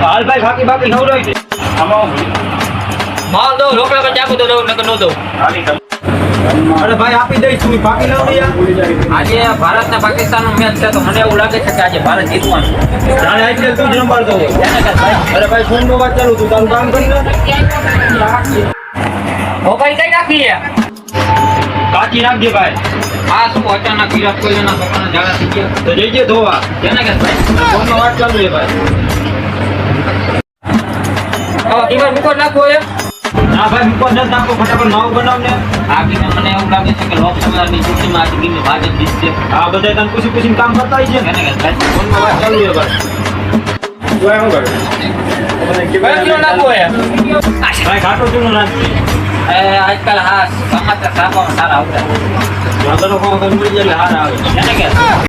હાલ ભાઈ બાકી બાકી ખવડાવી દે આમાં માલ દો રોકડા પર ચાકુ તો દઉં નકર નો દઉં. અરે ભાઈ આપી દઈશ તું બાકી લાવ યાર આજે ભારત ને પાકિસ્તાન નો મેચ છે તો મને એવું લાગે છે કે આજે ભારત જીતવાનું. જાણે આઈપીએલ તું જ રમાડતો હોય. એને કે ભાઈ અરે ભાઈ ફોન નો વાત ચાલુ તું તારું કામ કરી લે મોબાઈલ કઈ નાખી કાચી નાખજે ભાઈ આ શું અચાનક વિરાટ કોહલીના છોકરાના ઝાડા થઈ ગયા. તો જઈજે ધોવા એને કે ભાઈ ફોન નો વાત ચાલુ છે ભાઈ હવે કીમર મૂકો નાખો એ ના ભાઈ મૂકો ન નાખો ફટાફટ નવો બનાવ ને આ કીમર મને એવું લાગે છે કે લોકસભાની ચૂંટણીમાં આજે કીમર ભાજપ જીતશે. આ બધા તને પૂછીને કામ કરતા હોય છે એને કે ભાઈ ફોન માં વાત ચાલુ છે ભાઈ તું એમ કર કયો કિલો નાખો એ ભાઈ ઘાટો ચૂનો નાખી આજકાલ હા સમાચાર છાપવામાં સારા આવતા મળી જાય હાર આવે એને કે